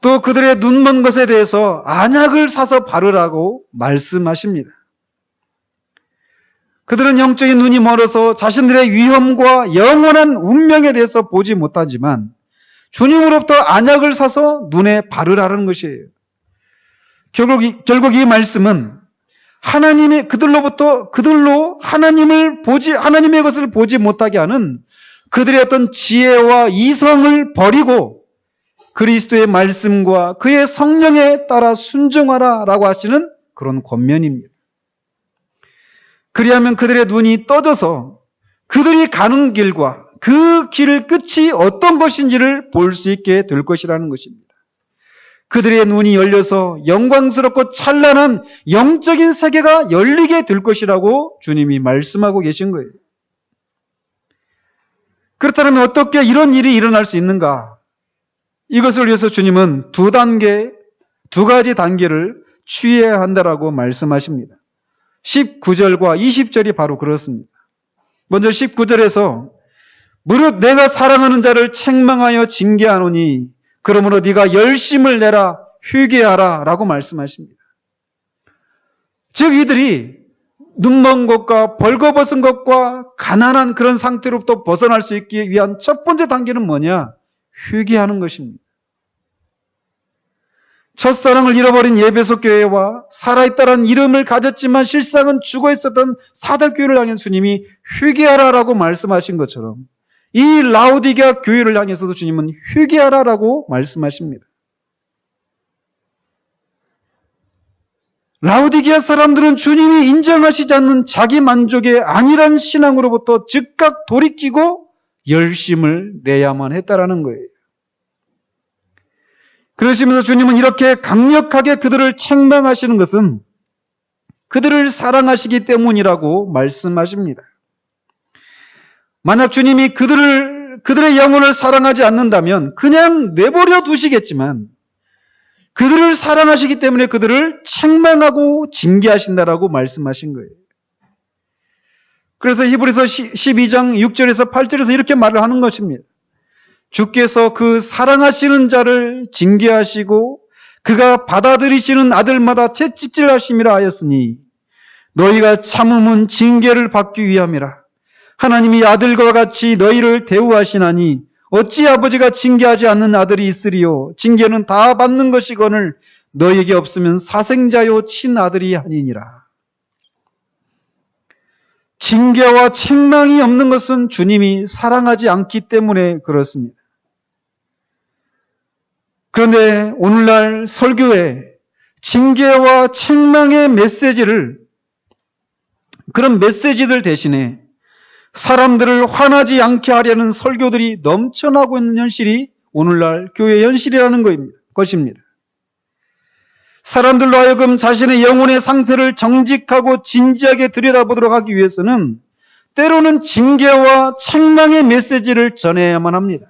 또 그들의 눈먼 것에 대해서 안약을 사서 바르라고 말씀하십니다. 그들은 영적인 눈이 멀어서 자신들의 위험과 영원한 운명에 대해서 보지 못하지만 주님으로부터 안약을 사서 눈에 바르라는 것이에요. 결국 이 말씀은 그들로 하나님의 것을 보지 못하게 하는 그들의 어떤 지혜와 이성을 버리고 그리스도의 말씀과 그의 성령에 따라 순종하라라고 하시는 그런 권면입니다. 그리하면 그들의 눈이 떠져서 그들이 가는 길과 그 길의 끝이 어떤 것인지를 볼 수 있게 될 것이라는 것입니다. 그들의 눈이 열려서 영광스럽고 찬란한 영적인 세계가 열리게 될 것이라고 주님이 말씀하고 계신 거예요. 그렇다면 어떻게 이런 일이 일어날 수 있는가? 이것을 위해서 주님은 두 가지 단계를 취해야 한다라고 말씀하십니다. 19절과 20절이 바로 그렇습니다. 먼저 19절에서 무릇 내가 사랑하는 자를 책망하여 징계하노니 그러므로 네가 열심을 내라 회개하라 라고 말씀하십니다. 즉 이들이 눈먼 것과 벌거벗은 것과 가난한 그런 상태로부터 벗어날 수 있기 위한 첫 번째 단계는 뭐냐? 회개하는 것입니다. 첫사랑을 잃어버린 예배소 교회와 살아있다라는 이름을 가졌지만 실상은 죽어 있었던 사대교회를 향해 주님이 회개하라라고 말씀하신 것처럼 이 라오디게아 교회를 향해서도 주님은 회개하라라고 말씀하십니다. 라오디게아 사람들은 주님이 인정하시지 않는 자기 만족의 안일한 신앙으로부터 즉각 돌이키고 열심을 내야만 했다라는 거예요. 그러시면서 주님은 이렇게 강력하게 그들을 책망하시는 것은 그들을 사랑하시기 때문이라고 말씀하십니다. 만약 주님이 그들의 영혼을 사랑하지 않는다면 그냥 내버려 두시겠지만 그들을 사랑하시기 때문에 그들을 책망하고 징계하신다라고 말씀하신 거예요. 그래서 히브리서 12장 6절에서 8절에서 이렇게 말을 하는 것입니다. 주께서 그 사랑하시는 자를 징계하시고 그가 받아들이시는 아들마다 채찍질하심이라 하였으니 너희가 참음은 징계를 받기 위함이라. 하나님이 아들과 같이 너희를 대우하시나니 어찌 아버지가 징계하지 않는 아들이 있으리요. 징계는 다 받는 것이거늘 너희에게 없으면 사생자요 친아들이 아니니라. 징계와 책망이 없는 것은 주님이 사랑하지 않기 때문에 그렇습니다. 그런데 오늘날 설교에 징계와 책망의 메시지를, 그런 메시지들 대신에 사람들을 화나지 않게 하려는 설교들이 넘쳐나고 있는 현실이 오늘날 교회 현실이라는 것입니다. 사람들로 하여금 자신의 영혼의 상태를 정직하고 진지하게 들여다보도록 하기 위해서는 때로는 징계와 책망의 메시지를 전해야만 합니다.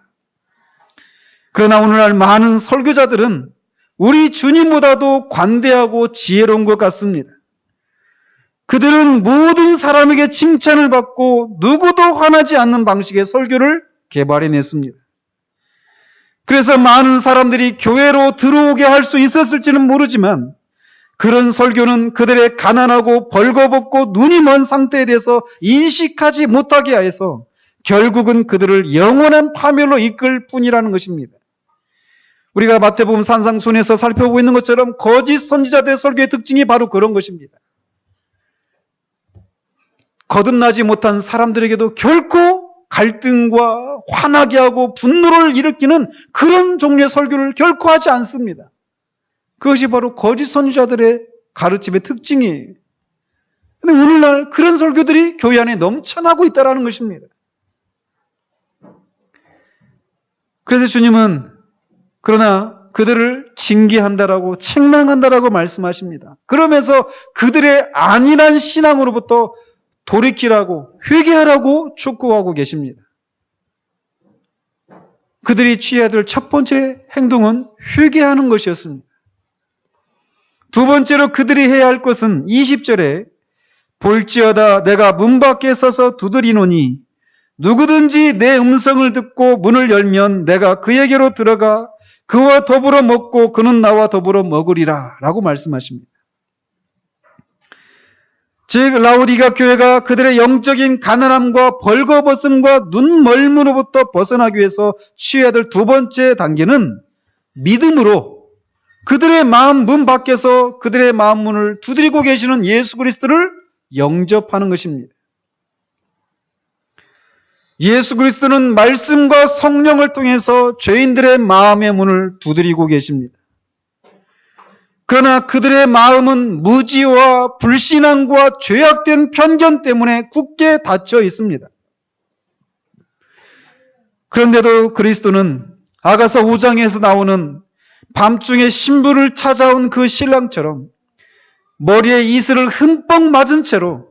그러나 오늘날 많은 설교자들은 우리 주님보다도 관대하고 지혜로운 것 같습니다. 그들은 모든 사람에게 칭찬을 받고 누구도 화나지 않는 방식의 설교를 개발해냈습니다. 그래서 많은 사람들이 교회로 들어오게 할 수 있었을지는 모르지만 그런 설교는 그들의 가난하고 벌거벗고 눈이 먼 상태에 대해서 인식하지 못하게 해서 결국은 그들을 영원한 파멸로 이끌 뿐이라는 것입니다. 우리가 마태복음 산상순에서 살펴보고 있는 것처럼 거짓 선지자들의 설교의 특징이 바로 그런 것입니다. 거듭나지 못한 사람들에게도 결코 갈등과 화나게 하고 분노를 일으키는 그런 종류의 설교를 결코 하지 않습니다. 그것이 바로 거짓 선지자들의 가르침의 특징이에요. 그런데 오늘날 그런 설교들이 교회 안에 넘쳐나고 있다는 것입니다. 그래서 주님은 그러나 그들을 징계한다라고 책망한다라고 말씀하십니다. 그러면서 그들의 안일한 신앙으로부터 돌이키라고, 회개하라고 촉구하고 계십니다. 그들이 취해야 될 첫 번째 행동은 회개하는 것이었습니다. 두 번째로 그들이 해야 할 것은 20절에 볼지어다 내가 문 밖에 서서 두드리노니 누구든지 내 음성을 듣고 문을 열면 내가 그에게로 들어가 그와 더불어 먹고 그는 나와 더불어 먹으리라 라고 말씀하십니다. 즉 라오디가 교회가 그들의 영적인 가난함과 벌거벗음과 눈멀음으로부터 벗어나기 위해서 취해야 될 두 번째 단계는 믿음으로 그들의 마음 문 밖에서 그들의 마음 문을 두드리고 계시는 예수 그리스도를 영접하는 것입니다. 예수 그리스도는 말씀과 성령을 통해서 죄인들의 마음의 문을 두드리고 계십니다. 그러나 그들의 마음은 무지와 불신앙과 죄악된 편견 때문에 굳게 닫혀 있습니다. 그런데도 그리스도는 아가서 5장에서 나오는 밤중에 신부를 찾아온 그 신랑처럼 머리에 이슬을 흠뻑 맞은 채로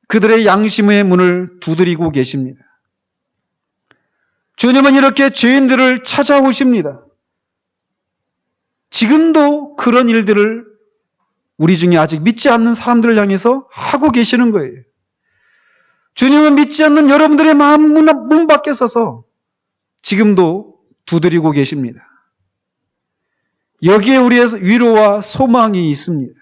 그들의 양심의 문을 두드리고 계십니다. 주님은 이렇게 죄인들을 찾아오십니다. 지금도 그런 일들을 우리 중에 아직 믿지 않는 사람들을 향해서 하고 계시는 거예요. 주님은 믿지 않는 여러분들의 마음 문 밖에 서서 지금도 두드리고 계십니다. 여기에 우리의 위로와 소망이 있습니다.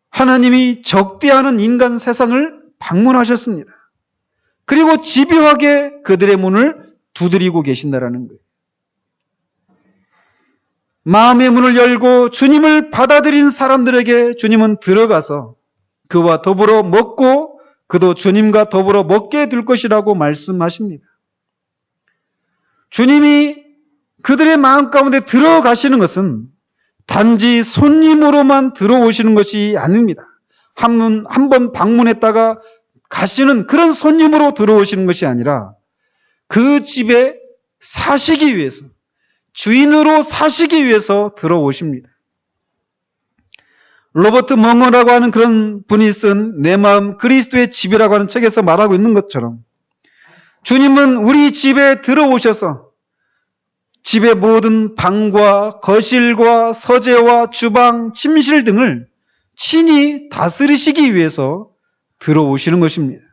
하나님이 적대하는 인간 세상을 방문하셨습니다. 그리고 집요하게 그들의 문을 두드리고 계신다라는 거예요. 마음의 문을 열고 주님을 받아들인 사람들에게 주님은 들어가서 그와 더불어 먹고 그도 주님과 더불어 먹게 될 것이라고 말씀하십니다. 주님이 그들의 마음 가운데 들어가시는 것은 단지 손님으로만 들어오시는 것이 아닙니다. 한 번 방문했다가 가시는 그런 손님으로 들어오시는 것이 아니라 그 집에 사시기 위해서, 주인으로 사시기 위해서 들어오십니다. 로버트 멍어라고 하는 그런 분이 쓴 내 마음 그리스도의 집이라고 하는 책에서 말하고 있는 것처럼 주님은 우리 집에 들어오셔서 집의 모든 방과 거실과 서재와 주방, 침실 등을 친히 다스리시기 위해서 들어오시는 것입니다.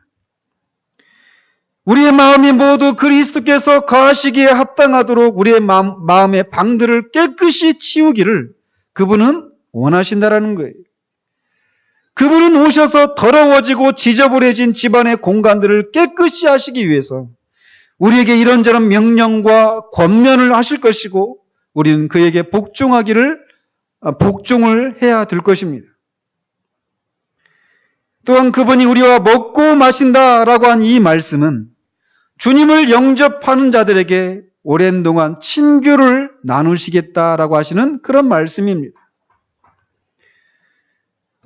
우리의 마음이 모두 그리스도께서 거하시기에 합당하도록 우리의 마음의 방들을 깨끗이 치우기를 그분은 원하신다라는 거예요. 그분은 오셔서 더러워지고 지저분해진 집안의 공간들을 깨끗이 하시기 위해서 우리에게 이런저런 명령과 권면을 하실 것이고 우리는 그에게 복종을 해야 될 것입니다. 또한 그분이 우리와 먹고 마신다라고 한 이 말씀은 주님을 영접하는 자들에게 오랜 동안 친교를 나누시겠다라고 하시는 그런 말씀입니다.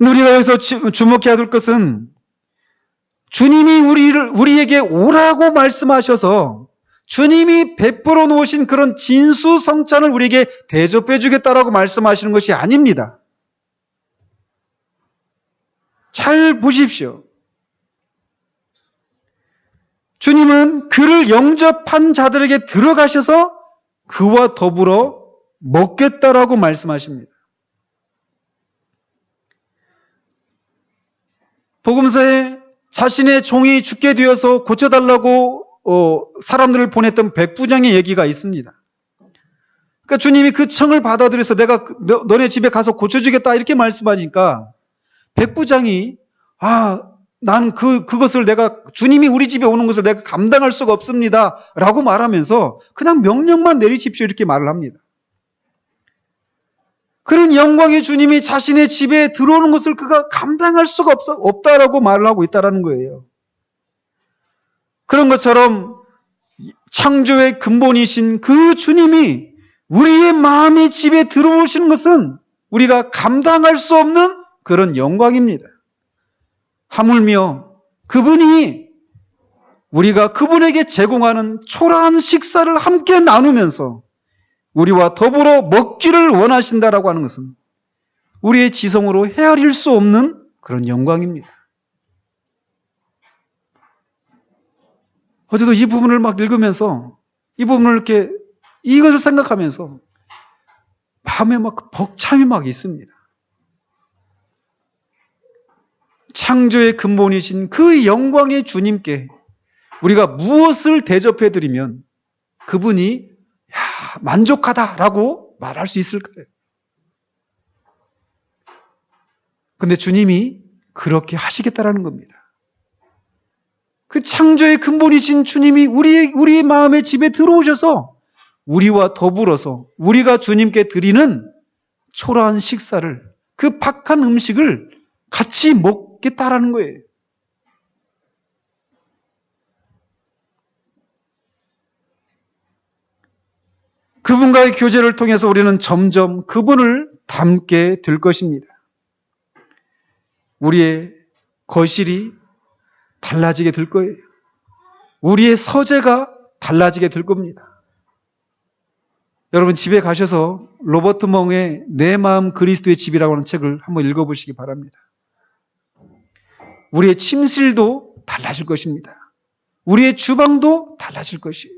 우리가 여기서 주목해야 될 것은 주님이 우리에게 오라고 말씀하셔서 주님이 베풀어 놓으신 그런 진수성찬을 우리에게 대접해 주겠다라고 말씀하시는 것이 아닙니다. 잘 보십시오. 주님은 그를 영접한 자들에게 들어가셔서 그와 더불어 먹겠다라고 말씀하십니다. 복음서에 자신의 종이 죽게 되어서 고쳐달라고 사람들을 보냈던 백부장의 얘기가 있습니다. 그러니까 주님이 그 청을 받아들여서 내가 너네 집에 가서 고쳐주겠다 이렇게 말씀하니까 백부장이 난 그것을 주님이 우리 집에 오는 것을 내가 감당할 수가 없습니다 라고 말하면서 그냥 명령만 내리십시오 이렇게 말을 합니다. 그런 영광의 주님이 자신의 집에 들어오는 것을 그가 감당할 수가 없다라고 말을 하고 있다는 거예요. 그런 것처럼 창조의 근본이신 그 주님이 우리의 마음의 집에 들어오시는 것은 우리가 감당할 수 없는 그런 영광입니다. 하물며 그분이 우리가 그분에게 제공하는 초라한 식사를 함께 나누면서 우리와 더불어 먹기를 원하신다라고 하는 것은 우리의 지성으로 헤아릴 수 없는 그런 영광입니다. 어제도 이 부분을 막 읽으면서 이 부분을 이렇게 이것을 생각하면서 마음에 막 벅참이 막 있습니다. 창조의 근본이신 그 영광의 주님께 우리가 무엇을 대접해드리면 그분이 만족하다라고 말할 수 있을까요? 근데 주님이 그렇게 하시겠다라는 겁니다. 그 창조의 근본이신 주님이 우리의 마음의 집에 들어오셔서 우리와 더불어서 우리가 주님께 드리는 초라한 식사를 그 박한 음식을 같이 먹겠다라는 거예요. 그분과의 교제를 통해서 우리는 점점 그분을 닮게 될 것입니다. 우리의 거실이 달라지게 될 거예요. 우리의 서재가 달라지게 될 겁니다. 여러분 집에 가셔서 로버트 멍의 내 마음 그리스도의 집이라고 하는 책을 한번 읽어보시기 바랍니다. 우리의 침실도 달라질 것입니다. 우리의 주방도 달라질 것이에요.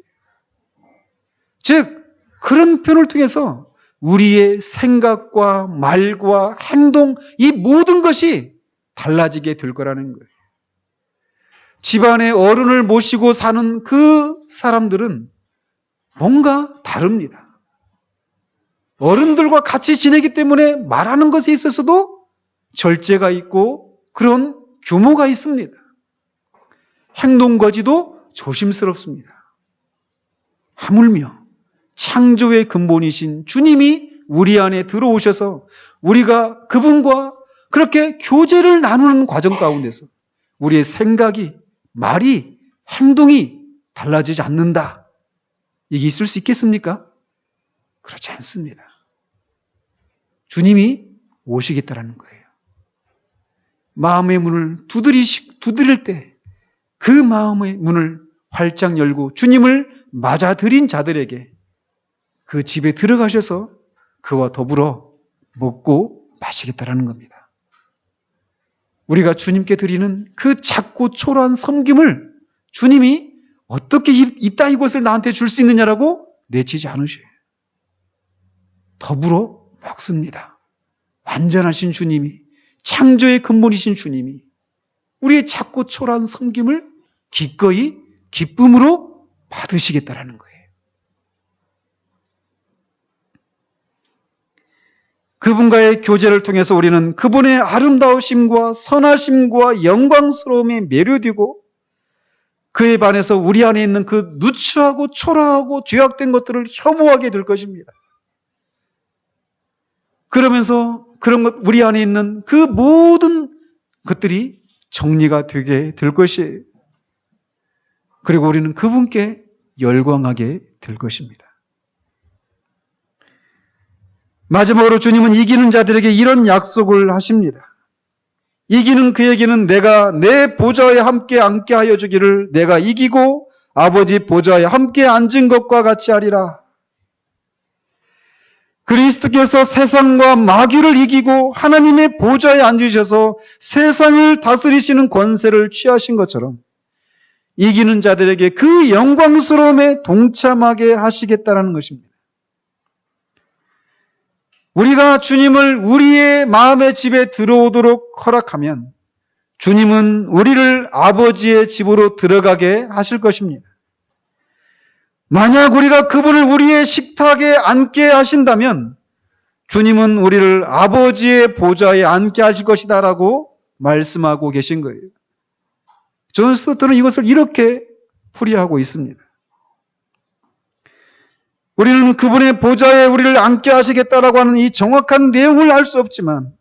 즉 그런 표현을 통해서 우리의 생각과 말과 행동 이 모든 것이 달라지게 될 거라는 거예요. 집안에 어른을 모시고 사는 그 사람들은 뭔가 다릅니다. 어른들과 같이 지내기 때문에 말하는 것에 있어서도 절제가 있고 그런 규모가 있습니다. 행동거지도 조심스럽습니다. 하물며 창조의 근본이신 주님이 우리 안에 들어오셔서 우리가 그분과 그렇게 교제를 나누는 과정 가운데서 우리의 생각이, 말이, 행동이 달라지지 않는다. 이게 있을 수 있겠습니까? 그렇지 않습니다. 주님이 오시겠다라는 거예요. 마음의 문을 두드릴 때 그 마음의 문을 활짝 열고 주님을 맞아들인 자들에게 그 집에 들어가셔서 그와 더불어 먹고 마시겠다라는 겁니다. 우리가 주님께 드리는 그 작고 초라한 섬김을 주님이 어떻게 이따위 것을 나한테 줄 수 있느냐라고 내치지 않으셔요. 더불어 먹습니다. 완전하신 주님이, 창조의 근본이신 주님이 우리의 작고 초라한 섬김을 기꺼이 기쁨으로 받으시겠다라는 거예요. 그분과의 교제를 통해서 우리는 그분의 아름다우심과 선하심과 영광스러움에 매료되고 그에 반해서 우리 안에 있는 그 누추하고 초라하고 죄악된 것들을 혐오하게 될 것입니다. 그러면서 그런 것, 우리 안에 있는 그 모든 것들이 정리가 되게 될 것이에요. 그리고 우리는 그분께 열광하게 될 것입니다. 마지막으로 주님은 이기는 자들에게 이런 약속을 하십니다. 이기는 그에게는 내가 내 보좌에 함께 앉게 하여 주기를 내가 이기고 아버지 보좌에 함께 앉은 것과 같이 하리라. 그리스도께서 세상과 마귀를 이기고 하나님의 보좌에 앉으셔서 세상을 다스리시는 권세를 취하신 것처럼 이기는 자들에게 그 영광스러움에 동참하게 하시겠다는 것입니다. 우리가 주님을 우리의 마음의 집에 들어오도록 허락하면 주님은 우리를 아버지의 집으로 들어가게 하실 것입니다. 만약 우리가 그분을 우리의 식탁에 앉게 하신다면 주님은 우리를 아버지의 보좌에 앉게 하실 것이다라고 말씀하고 계신 거예요. 존 스토트는 이것을 이렇게 풀이하고 있습니다. 우리는 그분의 보좌에 우리를 앉게 하시겠다라고 하는 이 정확한 내용을 알 수 없지만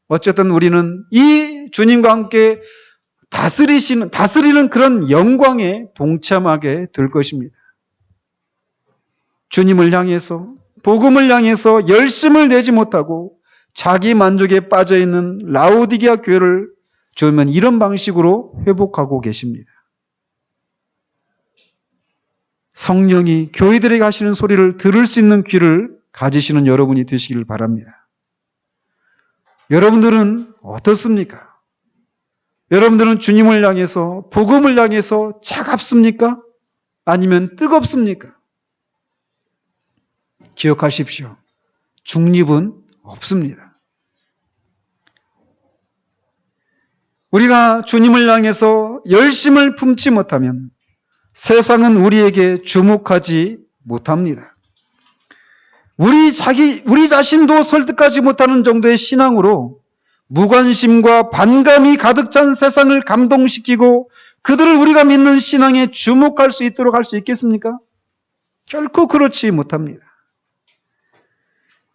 어쨌든 우리는 이 주님과 함께 다스리는 그런 영광에 동참하게 될 것입니다. 주님을 향해서, 복음을 향해서 열심을 내지 못하고 자기 만족에 빠져있는 라오디게아 교회를 주님은 이런 방식으로 회복하고 계십니다. 성령이 교회들에게 하시는 소리를 들을 수 있는 귀를 가지시는 여러분이 되시기를 바랍니다. 여러분들은 어떻습니까? 여러분들은 주님을 향해서, 복음을 향해서 차갑습니까? 아니면 뜨겁습니까? 기억하십시오. 중립은 없습니다. 우리가 주님을 향해서 열심을 품지 못하면 세상은 우리에게 주목하지 못합니다. 우리 자신도 설득하지 못하는 정도의 신앙으로 무관심과 반감이 가득 찬 세상을 감동시키고 그들을 우리가 믿는 신앙에 주목할 수 있도록 할 수 있겠습니까? 결코 그렇지 못합니다.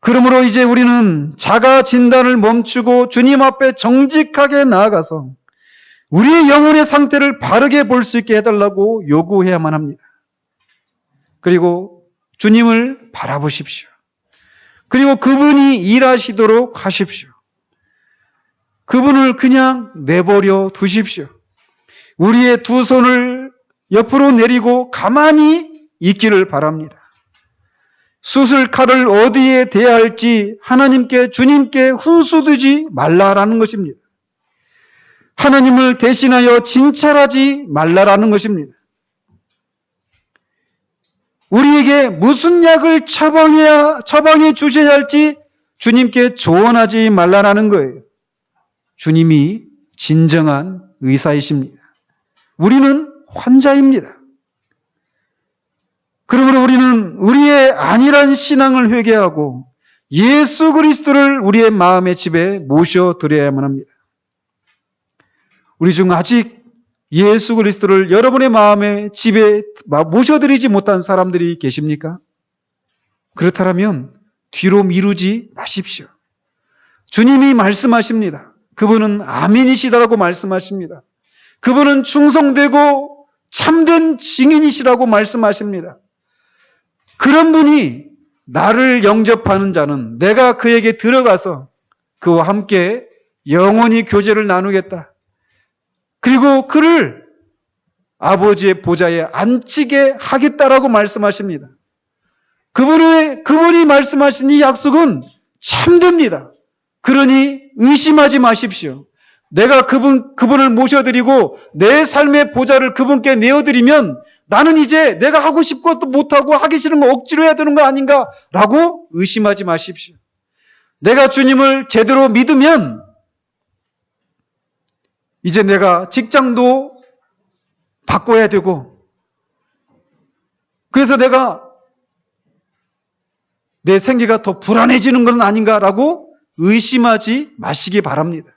그러므로 이제 우리는 자가 진단을 멈추고 주님 앞에 정직하게 나아가서 우리의 영혼의 상태를 바르게 볼 수 있게 해달라고 요구해야만 합니다. 그리고 주님을 바라보십시오. 그리고 그분이 일하시도록 하십시오. 그분을 그냥 내버려 두십시오. 우리의 두 손을 옆으로 내리고 가만히 있기를 바랍니다. 수술 칼을 어디에 대야 할지 하나님께, 주님께 훈수두지 말라라는 것입니다. 하나님을 대신하여 진찰하지 말라라는 것입니다. 우리에게 무슨 약을 처방해 주셔야 할지 주님께 조언하지 말라라는 거예요. 주님이 진정한 의사이십니다. 우리는 환자입니다. 그러므로 우리는 우리의 안일한 신앙을 회개하고 예수 그리스도를 우리의 마음의 집에 모셔드려야만 합니다. 우리 중 아직 예수 그리스도를 여러분의 마음의 집에 모셔드리지 못한 사람들이 계십니까? 그렇다면 뒤로 미루지 마십시오. 주님이 말씀하십니다. 그분은 아멘이시다라고 말씀하십니다. 그분은 충성되고 참된 증인이시라고 말씀하십니다. 그런 분이 나를 영접하는 자는 내가 그에게 들어가서 그와 함께 영원히 교제를 나누겠다. 그리고 그를 아버지의 보좌에 앉히게 하겠다라고 말씀하십니다. 그분이 말씀하신 이 약속은 참됩니다. 그러니 의심하지 마십시오. 내가 그분을 모셔드리고 내 삶의 보좌를 그분께 내어드리면 나는 이제 내가 하고 싶은 것도 못하고 하기 싫은 거 억지로 해야 되는 거 아닌가라고 의심하지 마십시오. 내가 주님을 제대로 믿으면 이제 내가 직장도 바꿔야 되고 그래서 내가 내 생계가 더 불안해지는 건 아닌가라고 의심하지 마시기 바랍니다.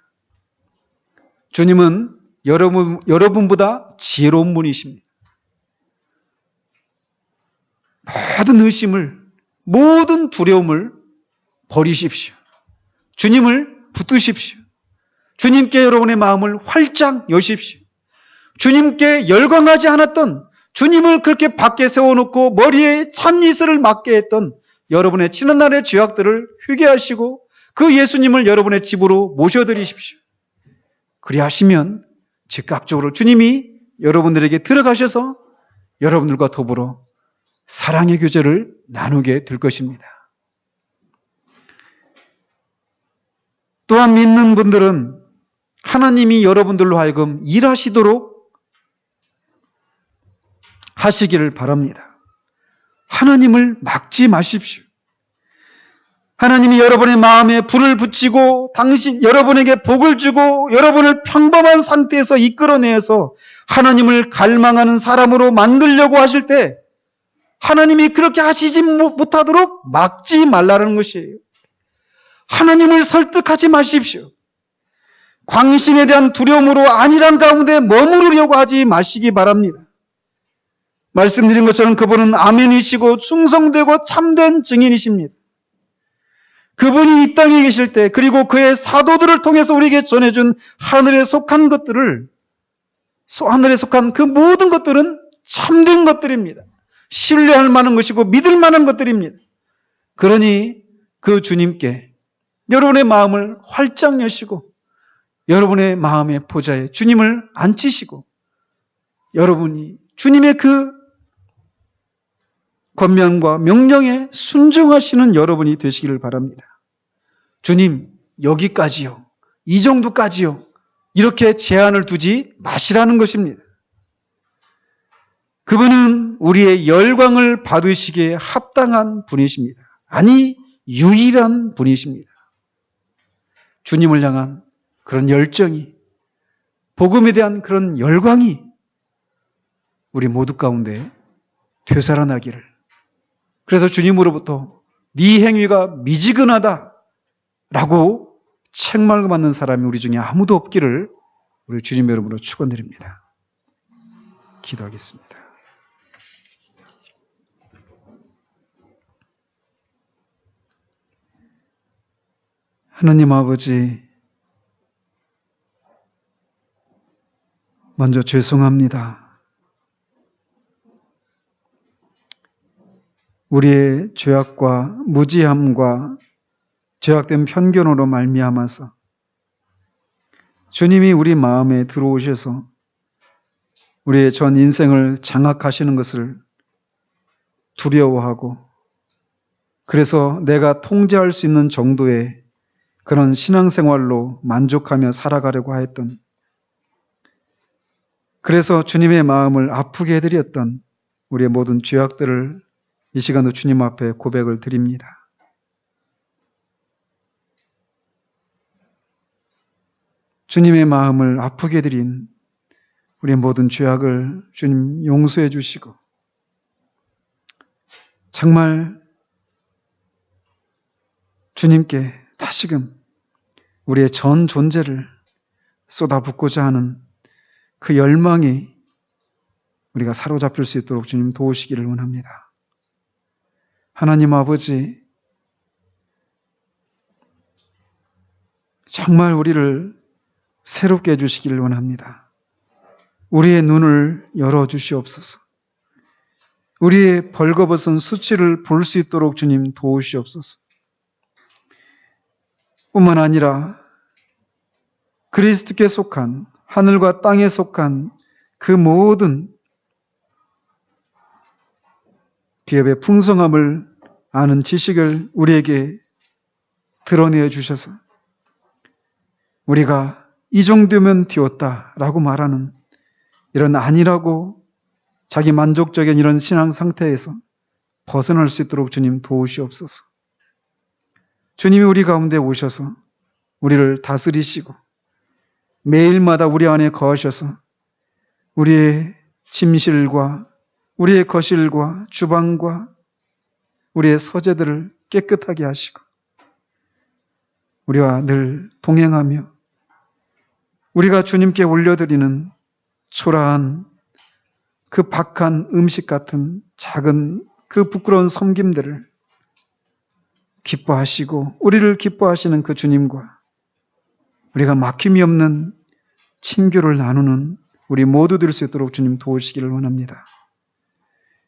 주님은 여러분보다 지혜로운 분이십니다. 모든 의심을, 모든 두려움을 버리십시오. 주님을 붙드십시오. 주님께 여러분의 마음을 활짝 여십시오. 주님께 열광하지 않았던, 주님을 그렇게 밖에 세워놓고 머리에 찬이슬을 맞게 했던 여러분의 지난날의 죄악들을 회개하시고 그 예수님을 여러분의 집으로 모셔드리십시오. 그리하시면 즉각적으로 주님이 여러분들에게 들어가셔서 여러분들과 더불어 사랑의 교제를 나누게 될 것입니다. 또한 믿는 분들은 하나님이 여러분들로 하여금 일하시도록 하시기를 바랍니다. 하나님을 막지 마십시오. 하나님이 여러분의 마음에 불을 붙이고 여러분에게 복을 주고 여러분을 평범한 상태에서 이끌어내서 하나님을 갈망하는 사람으로 만들려고 하실 때 하나님이 그렇게 하시지 못하도록 막지 말라는 것이에요. 하나님을 설득하지 마십시오. 광신에 대한 두려움으로 안일한 가운데 머무르려고 하지 마시기 바랍니다. 말씀드린 것처럼 그분은 아멘이시고 충성되고 참된 증인이십니다. 그분이 이 땅에 계실 때 그리고 그의 사도들을 통해서 우리에게 전해준 하늘에 속한 것들을 하늘에 속한 그 모든 것들은 참된 것들입니다. 신뢰할 만한 것이고 믿을 만한 것들입니다. 그러니 그 주님께 여러분의 마음을 활짝 여시고 여러분의 마음의 보좌에 주님을 앉히시고 여러분이 주님의 그 권면과 명령에 순종하시는 여러분이 되시기를 바랍니다. 주님, 여기까지요. 이 정도까지요. 이렇게 제한을 두지 마시라는 것입니다. 그분은 우리의 열광을 받으시기에 합당한 분이십니다. 아니, 유일한 분이십니다. 주님을 향한 그런 열정이, 복음에 대한 그런 열광이 우리 모두 가운데 되살아나기를. 그래서 주님으로부터 네 행위가 미지근하다 라고 책망을 받는 사람이 우리 중에 아무도 없기를 우리 주님 여러분으로 축원드립니다. 기도하겠습니다. 하나님 아버지, 먼저 죄송합니다. 우리의 죄악과 무지함과 죄악된 편견으로 말미암아서 주님이 우리 마음에 들어오셔서 우리의 전 인생을 장악하시는 것을 두려워하고 그래서 내가 통제할 수 있는 정도의 그런 신앙생활로 만족하며 살아가려고 하였던 그래서 주님의 마음을 아프게 해드렸던 우리의 모든 죄악들을 이 시간도 주님 앞에 고백을 드립니다. 주님의 마음을 아프게 드린 우리의 모든 죄악을 주님 용서해 주시고 정말 주님께 다시금 우리의 전 존재를 쏟아붓고자 하는 그 열망이 우리가 사로잡힐 수 있도록 주님 도우시기를 원합니다. 하나님 아버지, 정말 우리를 새롭게 해주시기를 원합니다. 우리의 눈을 열어주시옵소서. 우리의 벌거벗은 수치를 볼 수 있도록 주님 도우시옵소서. 뿐만 아니라 그리스도께 속한 하늘과 땅에 속한 그 모든 기업의 풍성함을 아는 지식을 우리에게 드러내어 주셔서 우리가 이 정도면 되었다라고 말하는 이런 아니라고 자기 만족적인 이런 신앙 상태에서 벗어날 수 있도록 주님 도우시옵소서. 주님이 우리 가운데 오셔서 우리를 다스리시고 매일마다 우리 안에 거하셔서 우리의 침실과 우리의 거실과 주방과 우리의 서재들을 깨끗하게 하시고 우리와 늘 동행하며 우리가 주님께 올려드리는 초라한 그 박한 음식 같은 작은 그 부끄러운 섬김들을 기뻐하시고 우리를 기뻐하시는 그 주님과 우리가 막힘이 없는 친교를 나누는 우리 모두 될 수 있도록 주님 도우시기를 원합니다.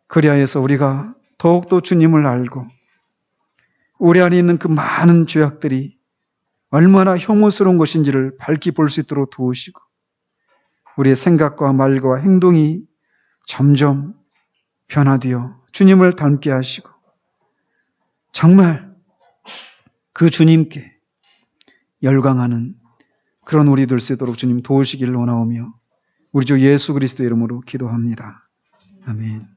그리하여서 우리가 더욱더 주님을 알고 우리 안에 있는 그 많은 죄악들이 얼마나 혐오스러운 것인지를 밝히 볼 수 있도록 도우시고 우리의 생각과 말과 행동이 점점 변화되어 주님을 닮게 하시고 정말 그 주님께 열광하는 그런 우리 될 수 있도록 주님 도우시기를 원하오며 우리 주 예수 그리스도 이름으로 기도합니다. 아멘.